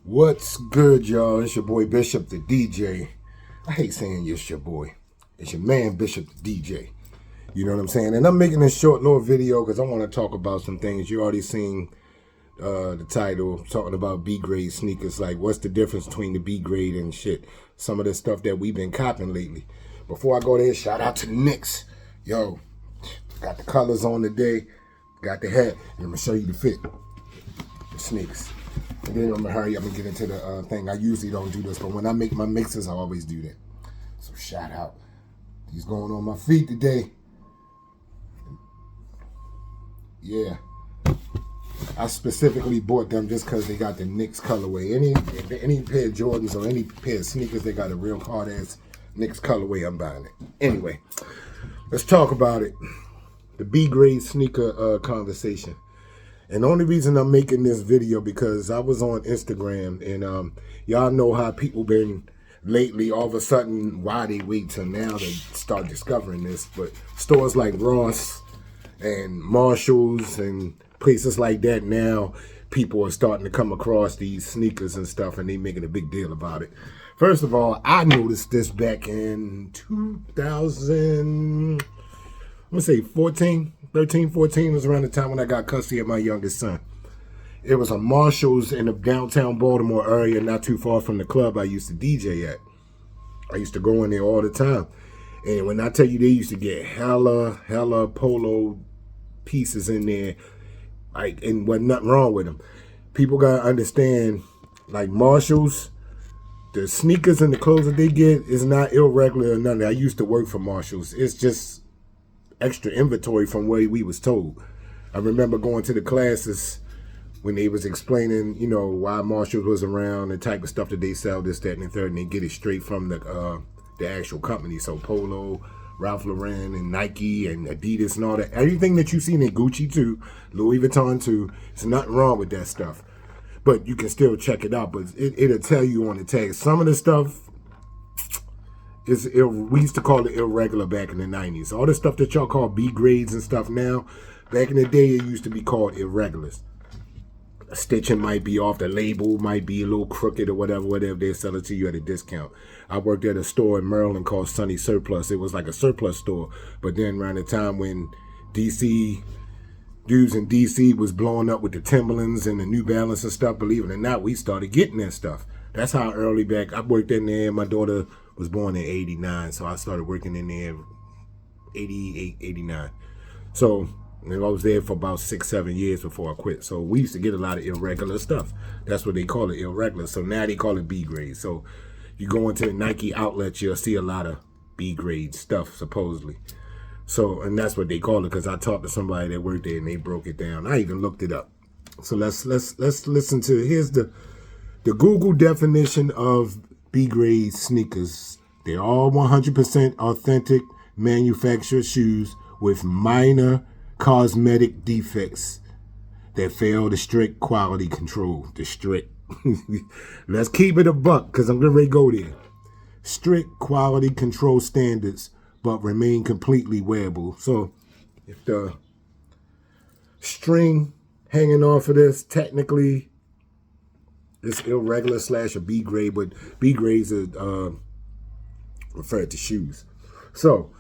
What's good, y'all? It's your boy Bishop the DJ. I hate saying it's your boy. It's your man Bishop the DJ. You know what I'm saying? And I'm making this short little video because I want to talk about some things. You already seen the title, talking about B-grade sneakers. Like, what's the difference between the B-grade and shit? Some of the stuff that we've been copping lately. Before I go there, shout out to NYX. Yo, got the colors on today. Got the hat. And I'm going to show you the fit. The sneakers. And then I'm going to hurry up and get into the thing. I usually don't do this, but when I make my mixes, I always do that. So shout out. These going on my feet today. Yeah. I specifically bought them just because they got the NYX colorway. Any pair of Jordans or any pair of sneakers, they got a real hard-ass NYX colorway, I'm buying it. Anyway, let's talk about it. The B-grade sneaker conversation. And the only reason I'm making this video because I was on Instagram and y'all know how people been lately. All of a sudden, why they wait till now to start discovering this. But stores like Ross and Marshalls and places like that now, people are starting to come across these sneakers and stuff and they making a big deal about it. First of all, I noticed this back in 2000, I'm gonna say 13, 14 was around the time when I got custody of my youngest son. It was a Marshalls in the downtown Baltimore area, not too far from the club I used to DJ at. I used to go in there all the time. And when I tell you they used to get hella polo pieces in there, like, and wasn't nothing wrong with them. People gotta understand, like Marshalls, the sneakers and the clothes that they get is not irregular or nothing. I used to work for Marshalls. It's just extra inventory from where we was told. I remember going to the classes when they was explaining, you know, why Marshalls was around, the type of stuff that they sell, this, that, and the third, and they get it straight from the actual company. So Polo, Ralph Lauren, and Nike, and Adidas, and all that. Everything that you seen in Gucci too, Louis Vuitton too, there's nothing wrong with that stuff. But you can still check it out. But it'll tell you on the tag. Some of the stuff, we used to call it irregular back in the 90s. All the stuff that y'all call B grades and stuff now, back in the day it used to be called irregulars. The stitching might be off, the label might be a little crooked or whatever they sell it to you at a discount. I worked at a store in Maryland called Sunny Surplus. It was like a surplus store. But then around the time when dudes in DC was blowing up with the Timberlands and the New Balance and stuff, believe it or not, we started getting that stuff. That's how early back, I worked in there. My daughter was born in 89, so I started working in there 88, 89. So I was there for about 6-7 years before I quit. So we used to get a lot of irregular stuff. That's what they call it, irregular. So now they call it B grade. So you go into the Nike outlets, you'll see a lot of B grade stuff, supposedly. So, and that's what they call it, because I talked to somebody that worked there and they broke it down. I even looked it up. So let's listen to, here's the Google definition of B-grade sneakers. They're all 100% authentic manufactured shoes with minor cosmetic defects that fail the strict quality control. The strict. Let's keep it a buck because I'm ready to go there. Strict quality control standards, but remain completely wearable. So if the string hanging off of this, technically it's irregular / a B grade, but B grades are referred to shoes. So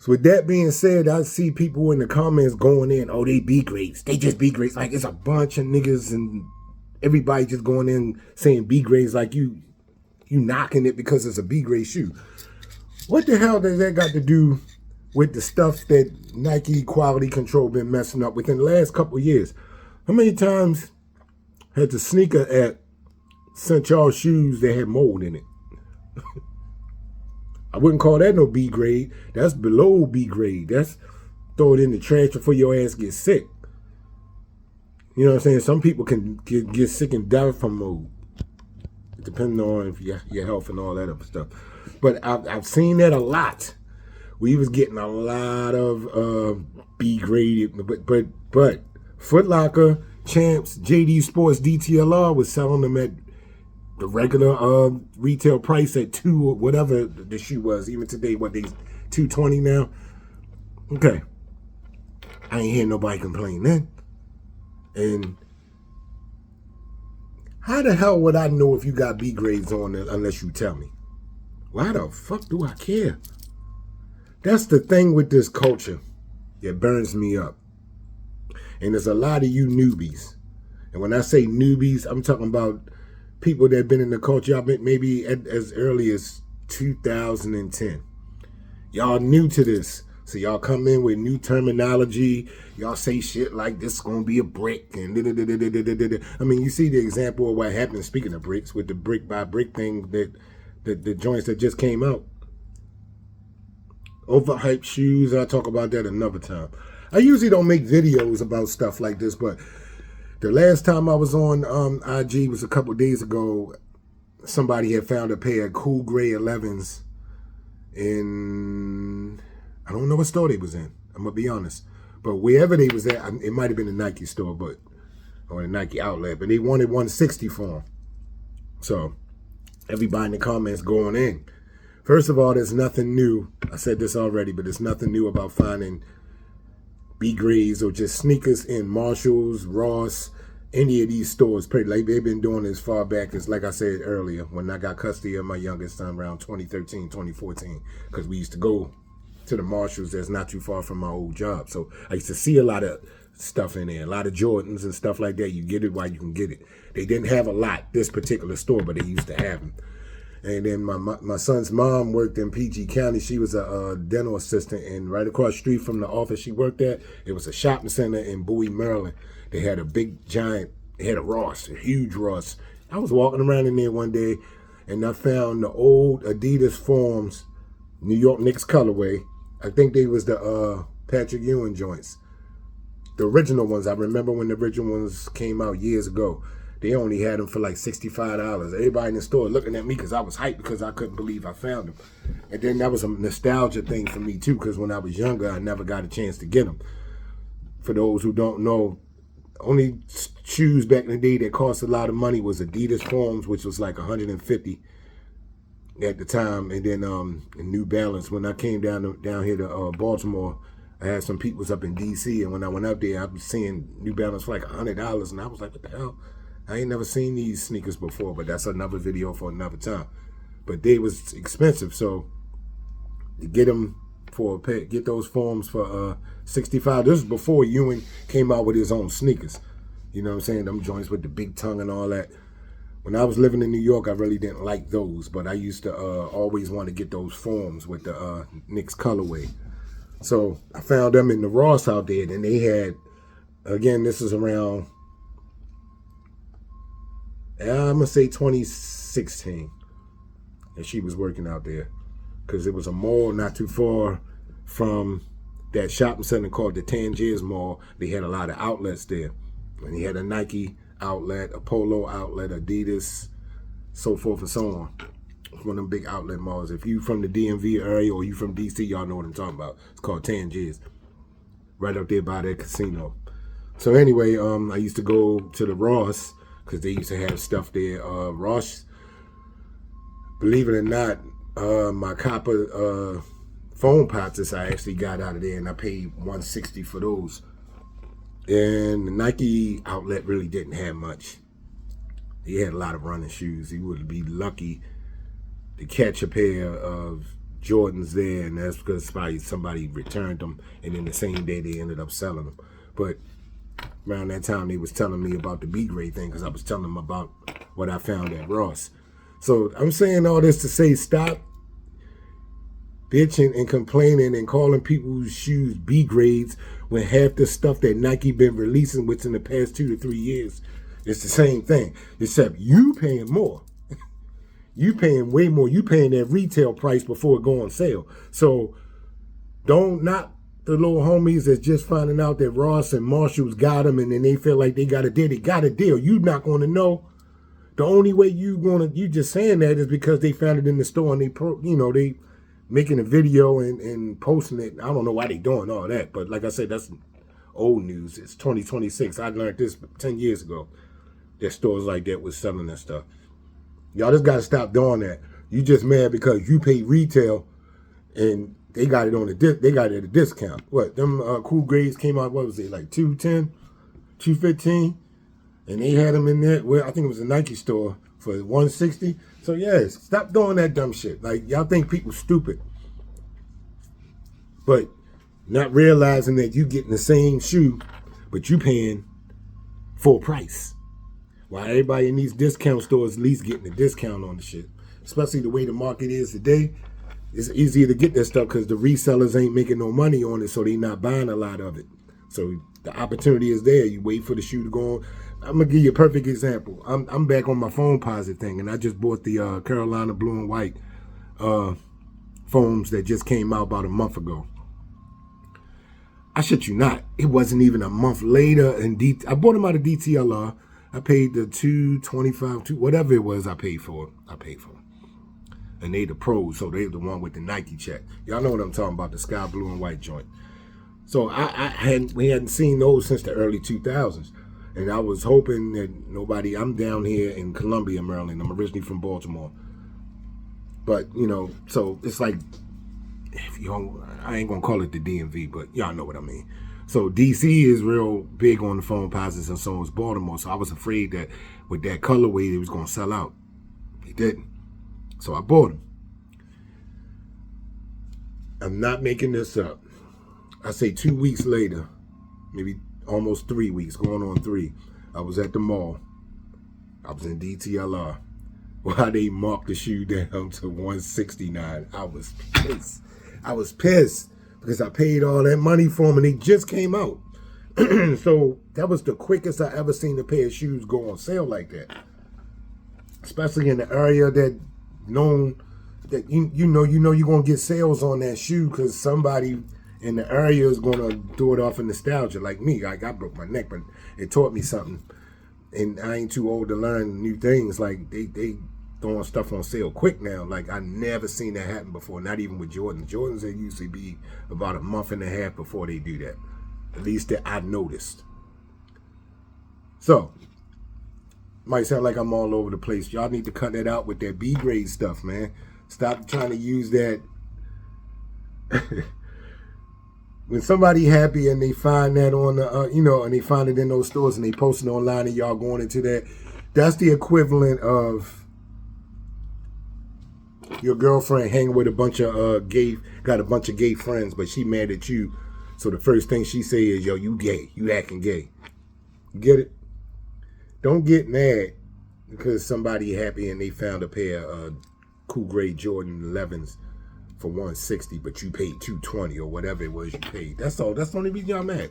with that being said, I see people in the comments going in, oh, they B grades. They just B grades. Like, it's a bunch of niggas and everybody just going in saying B grades like you knocking it because it's a B grade shoe. What the hell does that got to do with the stuff that Nike quality control been messing up within the last couple of years? How many times had the sneaker app sent y'all shoes that had mold in it? I wouldn't call that no B grade. That's below B grade. That's throw it in the trash before your ass gets sick. You know what I'm saying? Some people can get sick and die from mold, depending on if your health and all that other stuff. But I've seen that a lot. We was getting a lot of B graded, but Foot Locker, Champs, JD Sports, DTLR was selling them at the regular retail price at $2 or whatever the shoe was. Even today, what, they $220 now? Okay. I ain't hear nobody complain then. And How the hell would I know if you got B grades on it unless you tell me? Why the fuck do I care? That's the thing with this culture. It burns me up. And there's a lot of you newbies. And when I say newbies, I'm talking about people that have been in the culture maybe as early as 2010. Y'all new to this. So y'all come in with new terminology. Y'all say shit like this is going to be a brick. And I mean, you see the example of what happened, speaking of bricks, with the brick by brick thing, that the joints that just came out. Overhyped shoes. I'll talk about that another time. I usually don't make videos about stuff like this, but the last time I was on IG was a couple days ago. Somebody had found a pair of cool gray 11s in, I don't know what store they was in. I'm going to be honest. But wherever they was at, it might have been a Nike store, or a Nike outlet, but they wanted 160 for them. So everybody in the comments going in. First of all, there's nothing new. I said this already, but there's nothing new about finding B grades or just sneakers in Marshalls, Ross, any of these stores. Pretty like they've been doing as far back as, like I said earlier, when I got custody of my youngest son around 2013, 2014, because we used to go to the Marshalls that's not too far from my old job. So I used to see a lot of stuff in there, a lot of Jordans and stuff like that. You get it while you can get it. They didn't have a lot, this particular store, but they used to have them. And then my son's mom worked in PG County. She was a dental assistant, and right across the street from the office she worked at, it was a shopping center in Bowie, Maryland. They had a big giant, they had a Ross, a huge Ross. I was walking around in there one day, and I found the old Adidas Forms, New York Knicks colorway. I think they was the Patrick Ewing joints. The original ones, I remember when the original ones came out years ago. They only had them for like $65. Everybody in the store looking at me because I was hyped because I couldn't believe I found them. And then that was a nostalgia thing for me too, because when I was younger, I never got a chance to get them. For those who don't know, only shoes back in the day that cost a lot of money was Adidas Forms, which was like $150 at the time. And then New Balance. When I came down here to Baltimore, I had some peoples up in DC, and when I went up there, I was seeing New Balance for like $100, and I was like, what the hell? I ain't never seen these sneakers before, but that's another video for another time. But they was expensive, so to get them for a pair, get those Forms for $65. This is before Ewing came out with his own sneakers. You know what I'm saying? Them joints with the big tongue and all that. When I was living in New York, I really didn't like those, but I used to always want to get those Forms with the Knicks colorway. So I found them in the Ross out there, and they had, again, this is around, I'm going to say 2016, and she was working out there, because it was a mall not too far from that shopping center called the Tangiers Mall. They had a lot of outlets there, and they had a Nike outlet, a Polo outlet, Adidas, so forth and so on. One of them big outlet malls. If you from the DMV area or you from DC, y'all know what I'm talking about. It's called Tangiers, right up there by that casino. So anyway, I used to go to the Ross because they used to have stuff there. Ross, believe it or not, my copper phone pots I actually got out of there, and I paid $160 for those. And the Nike outlet really didn't have much. They had a lot of running shoes. You would be lucky to catch a pair of Jordans there, and that's because somebody returned them, and then the same day they ended up selling them. But around that time, they was telling me about the B grade thing, because I was telling them about what I found at Ross. So I'm saying all this to say, stop bitching and complaining and calling people's shoes B grades when half the stuff that Nike been releasing within the past 2 to 3 years, it's the same thing, except you paying more. You paying way more. You paying that retail price before it go on sale. So don't knock the little homies that's just finding out that Ross and Marshalls got them, and then they feel like they got a deal. They got a deal. You not going to know. The only way you just saying that is because they found it in the store, and they making a video and posting it. I don't know why they doing all that, but like I said, that's old news. It's 2026. I learned this 10 years ago. That stores like that was selling that stuff. Y'all just got to stop doing that. You just mad because you pay retail and they got it on they got it at a discount. What, them cool grades came out, what was it, like $210, $215? And they had them in there, well, I think it was a Nike store for $160. So yes, stop doing that dumb shit. Like, y'all think people stupid. But not realizing that you getting the same shoe, but you paying full price. While everybody in these discount stores at least getting a discount on the shit. Especially the way the market is today. It's easier to get that stuff because the resellers ain't making no money on it, so they not buying a lot of it. So the opportunity is there. You wait for the shoe to go on. I'm gonna give you a perfect example. I'm back on my phone posit thing, and I just bought the Carolina blue and white foams that just came out about a month ago. I shit you not, it wasn't even a month later. I bought them out of DTLR. I paid the $225, whatever it was I paid for it. And they the pros, so they the one with the Nike check. Y'all know what I'm talking about, the sky blue and white joint. So we hadn't seen those since the early 2000s. And I was hoping that I'm down here in Columbia, Maryland. I'm originally from Baltimore. But, so it's like, I ain't gonna call it the DMV, but y'all know what I mean. So DC is real big on the phone posits, and so is Baltimore. So I was afraid that with that colorway, it was gonna sell out. It didn't. So I bought them. I'm not making this up. I say 2 weeks later, maybe almost 3 weeks, going on 3. I was at the mall. I was in DTLR. Why they marked the shoe down to $169. I was pissed because I paid all that money for them and they just came out. So that was the quickest I ever seen a pair of shoes go on sale like that. Especially in the area that known that you know you're gonna get sales on that shoe because somebody in the area is gonna do it off of nostalgia. Like me, like I broke my neck, but it taught me something. And I ain't too old to learn new things. Like they throwing stuff on sale quick now. Like I never seen that happen before. Not even with Jordans. Jordans, they usually be about a month and a half before they do that. At least that I noticed. So might sound like I'm all over the place. Y'all need to cut that out with that B grade stuff, man. Stop trying to use that. When somebody happy and they find that on the, and they find it in those stores and they post it online and y'all going into that, that's the equivalent of your girlfriend hanging with a bunch of got a bunch of gay friends, but she mad at you. So the first thing she say is, yo, you gay, you acting gay. You get it? Don't get mad because somebody happy and they found a pair of cool grade Jordan 11s for $160, but you paid $220 or whatever it was you paid. That's all. That's the only reason y'all mad.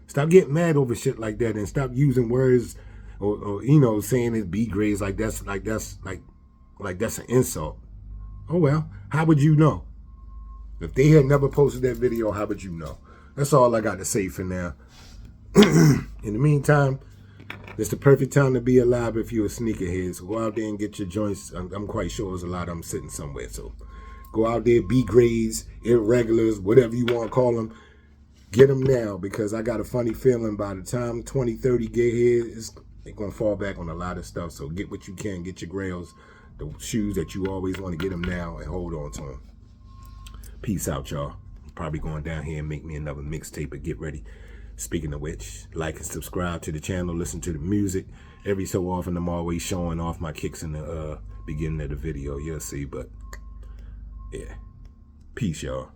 Stop getting mad over shit like that and stop using words or saying it's B grades like that's an insult. Oh well, how would you know? If they had never posted that video, how would you know? That's all I got to say for now. In the meantime, it's the perfect time to be alive if you're a sneakerhead. So go out there and get your joints. I'm quite sure there's a lot of them sitting somewhere. So go out there, B grades, irregulars, whatever you want to call them. Get them now because I got a funny feeling by the time 2030 get here, they're going to fall back on a lot of stuff. So get what you can. Get your grails, the shoes that you always want to get them now and hold on to them. Peace out, y'all. I'm probably going down here and make me another mixtape, but get ready. Speaking of which, like and subscribe to the channel, listen to the music. Every so often, I'm always showing off my kicks in the beginning of the video. You'll see, but yeah. Peace, y'all.